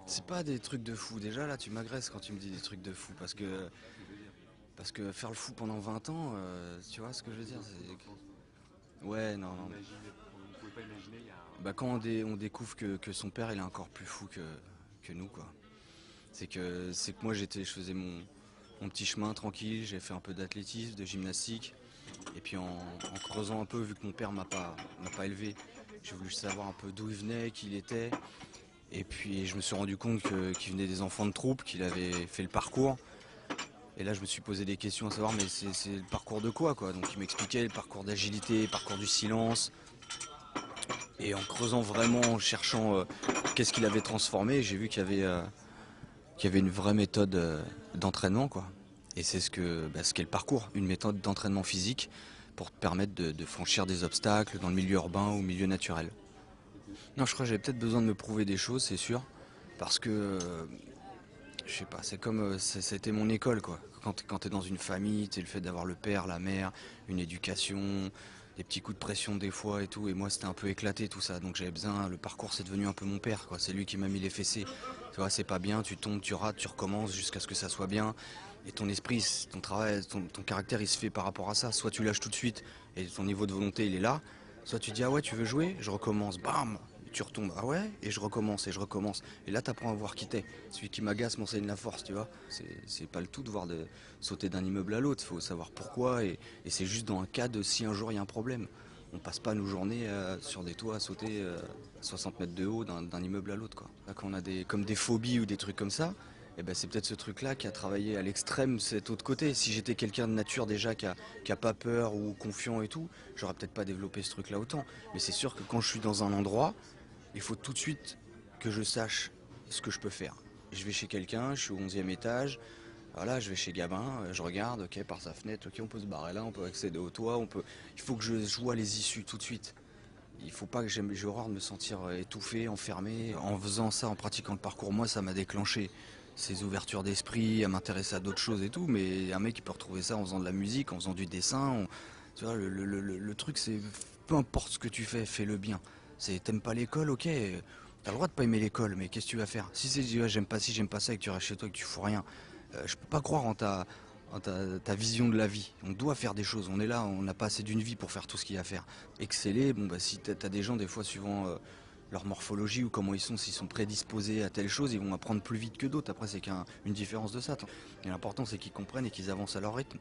C'est pas des trucs de fou. Déjà là, tu m'agresses quand tu me dis des trucs de fou parce que faire le fou pendant 20 ans, tu vois ce que je veux dire, ouais, non, non. On ne pouvait pas imaginer il y a Bah quand on découvre que son père il est encore plus fou que nous quoi. C'est que moi je faisais mon petit chemin tranquille, j'ai fait un peu d'athlétisme, de gymnastique, et puis en creusant un peu, vu que mon père m'a pas élevé, j'ai voulu savoir un peu d'où il venait, qui il était, et puis je me suis rendu compte qu'il venait des enfants de troupe, qu'il avait fait le parcours. Et là, je me suis posé des questions à savoir, mais c'est le parcours de quoi. Donc, il m'expliquait le parcours d'agilité, le parcours du silence. Et en creusant vraiment, en cherchant qu'est-ce qu'il avait transformé, j'ai vu qu'il y avait une vraie méthode d'entraînement, quoi. Et c'est ce qu'est le parcours, une méthode d'entraînement physique pour te permettre de franchir des obstacles dans le milieu urbain ou milieu naturel. Non, je crois que j'avais peut-être besoin de me prouver des choses, c'est sûr, parce que je sais pas, c'est comme c'était mon école quoi. Quand t'es dans une famille, c'est le fait d'avoir le père, la mère, une éducation, des petits coups de pression des fois et tout. Et moi c'était un peu éclaté tout ça, donc j'avais besoin. Le parcours c'est devenu un peu mon père quoi. C'est lui qui m'a mis les fessées. Tu vois, c'est pas bien, tu tombes, tu rates, tu recommences jusqu'à ce que ça soit bien. Et ton esprit, ton travail, ton caractère il se fait par rapport à ça. Soit tu lâches tout de suite et ton niveau de volonté il est là. Soit tu dis ah ouais tu veux jouer, je recommence, bam, tu retombes, ah ouais, et je recommence, et je recommence. Et là, t'apprends à voir qui t'es. Celui qui m'agace m'enseigne la force, tu vois. C'est pas le tout de voir de sauter d'un immeuble à l'autre, faut savoir pourquoi, et c'est juste dans un cas de si un jour il y a un problème. On passe pas nos journées sur des toits à sauter 60 mètres de haut d'un immeuble à l'autre, quoi. Là, quand on a comme des phobies ou des trucs comme ça, eh ben, c'est peut-être ce truc-là qui a travaillé à l'extrême cet autre côté. Si j'étais quelqu'un de nature déjà qui a pas peur ou confiant et tout, j'aurais peut-être pas développé ce truc-là autant. Mais c'est sûr que quand je suis dans un endroit, il faut tout de suite que je sache ce que je peux faire. Je vais chez quelqu'un, je suis au 11e étage, voilà, je vais chez Gabin, je regarde, ok, par sa fenêtre, ok, on peut se barrer là, on peut accéder au toit, il faut que je vois les issues tout de suite. Il faut pas que j'ai horreur de me sentir étouffé, enfermé. En faisant ça, en pratiquant le parcours, moi, ça m'a déclenché ces ouvertures d'esprit, à m'intéresser à d'autres choses et tout. Mais un mec, il peut retrouver ça en faisant de la musique, en faisant du dessin. Tu vois, le truc, c'est peu importe ce que tu fais, fais-le bien. T'aimes pas l'école, ok. T'as le droit de pas aimer l'école, mais qu'est-ce que tu vas faire? Si c'est ouais, j'aime pas ci, j'aime pas ça, et que tu restes chez toi et que tu fous rien, je peux pas croire en ta vision de la vie. On doit faire des choses. On est là, on n'a pas assez d'une vie pour faire tout ce qu'il y a à faire. Exceller, bon bah si t'as des gens des fois suivant leur morphologie ou comment ils sont, s'ils sont prédisposés à telle chose, ils vont apprendre plus vite que d'autres. Après c'est qu'une différence de ça. Et l'important c'est qu'ils comprennent et qu'ils avancent à leur rythme.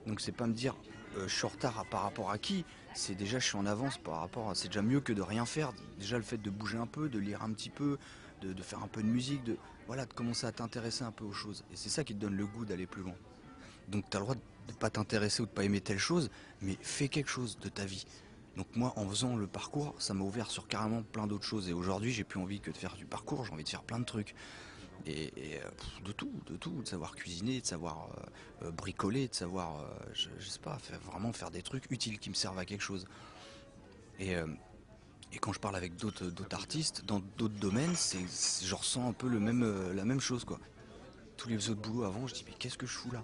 Donc c'est pas me dire je suis en retard par rapport à qui, c'est déjà je suis en avance par rapport à. C'est déjà mieux que de rien faire. Déjà le fait de bouger un peu, de lire un petit peu, de faire un peu de musique, voilà, de commencer à t'intéresser un peu aux choses. Et c'est ça qui te donne le goût d'aller plus loin. Donc tu as le droit de ne pas t'intéresser ou de pas aimer telle chose, mais fais quelque chose de ta vie. Donc moi, en faisant le parcours, ça m'a ouvert sur carrément plein d'autres choses. Et aujourd'hui, j'ai plus envie que de faire du parcours, j'ai envie de faire plein de trucs. De tout, de savoir cuisiner, de savoir bricoler, de savoir, je sais pas, vraiment faire des trucs utiles qui me servent à quelque chose. Et, euh, et quand je parle avec d'autres artistes, dans d'autres domaines, je ressens un peu la même chose, quoi. Tous les autres boulots avant, je dis mais qu'est-ce que je fous là?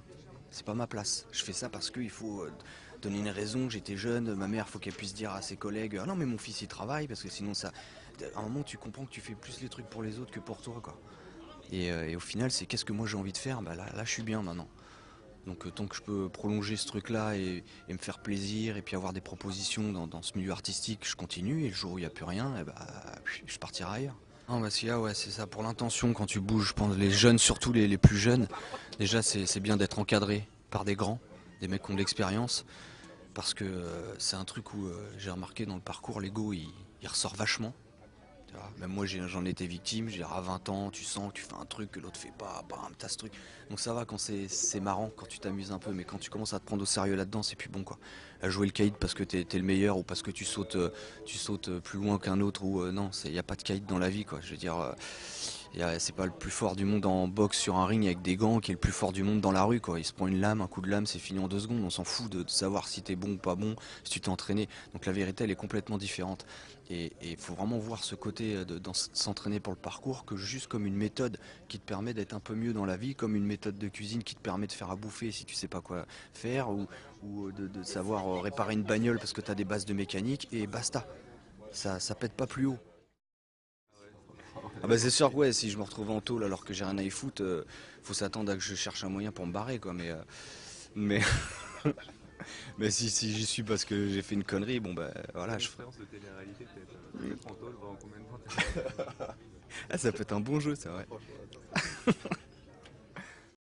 C'est pas ma place. Je fais ça parce qu'il faut donner une raison. J'étais jeune, ma mère, faut qu'elle puisse dire à ses collègues ah non mais mon fils il travaille parce que sinon ça. À un moment tu comprends que tu fais plus les trucs pour les autres que pour toi quoi. Et au final c'est qu'est-ce que moi j'ai envie de faire? Bah là je suis bien maintenant. Donc tant que je peux prolonger ce truc là et me faire plaisir et puis avoir des propositions dans ce milieu artistique, je continue et le jour où il n'y a plus rien, et bah, je partirai ailleurs. Non, parce qu'il y a, ouais, c'est ça, pour l'intention, quand tu bouges, je pense, les jeunes, surtout les plus jeunes, déjà c'est bien d'être encadré par des grands, des mecs qui ont de l'expérience, parce que c'est un truc où j'ai remarqué dans le parcours, l'ego il ressort vachement. Tu vois, même moi j'en ai été victime, à 20 ans, tu sens que tu fais un truc que l'autre fait pas, bam, t'as ce truc. Donc ça va quand c'est marrant, quand tu t'amuses un peu, mais quand tu commences à te prendre au sérieux là-dedans, c'est plus bon quoi. À jouer le caïd parce que t'es le meilleur ou parce que tu sautes plus loin qu'un autre ou non, il n'y a pas de caïd dans la vie quoi. Je veux dire, c'est pas le plus fort du monde en boxe sur un ring avec des gants qui est le plus fort du monde dans la rue quoi. Il se prend une lame, un coup de lame, c'est fini en 2 secondes. On s'en fout de savoir si t'es bon ou pas bon, si tu t'es entraîné. Donc la vérité elle est complètement différente. Et il faut vraiment voir ce côté s'entraîner pour le parcours que juste comme une méthode qui te permet d'être un peu mieux dans la vie, comme une méthode de cuisine qui te permet de faire à bouffer si tu sais pas quoi faire, ou de savoir réparer une bagnole parce que tu as des bases de mécanique et basta. Ça pète pas plus haut. Ah bah c'est sûr que ouais, si je me retrouve en tôle alors que j'ai rien à y foutre, faut s'attendre à que je cherche un moyen pour me barrer quoi. Mais, mais si j'y suis parce que j'ai fait une connerie, bon bah Ton voilà, expérience de télé-réalité, peut-être peut-être en tôle, pendant combien de temps t'as fait? ah, ça peut être un bon jeu ça ouais. Franchement, attends.